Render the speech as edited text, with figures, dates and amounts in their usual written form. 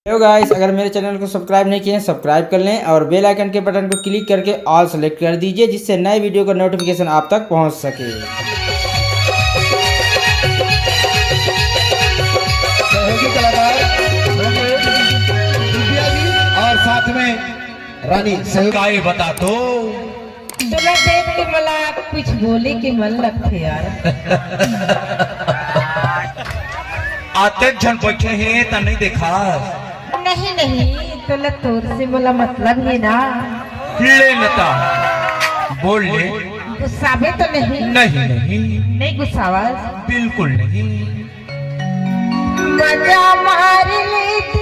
Hello guys, अगर मेरे channel को सब्सक्राइब नहीं किए हैं सब्सक्राइब कर लें और बेल आइकन के बटन को क्लिक करके ऑल सेलेक्ट कर दीजिए, जिससे नए वीडियो का नोटिफिकेशन आप तक पहुंच सके। सहयोगी कलाकार होंगे दिव्या जी और साथ में रानी काय बता तो तुला देख के मला कुछ बोले के मन लगते यार। आते जन बैठे हैं तो नहीं देखा। नहीं नहीं, तुला तोर से मला मतलब है ना। ले नता बोल ले। गुस्सावे तो नहीं? नहीं नहीं नहीं गुस्सावा, बिल्कुल नहीं। मजा मार लेती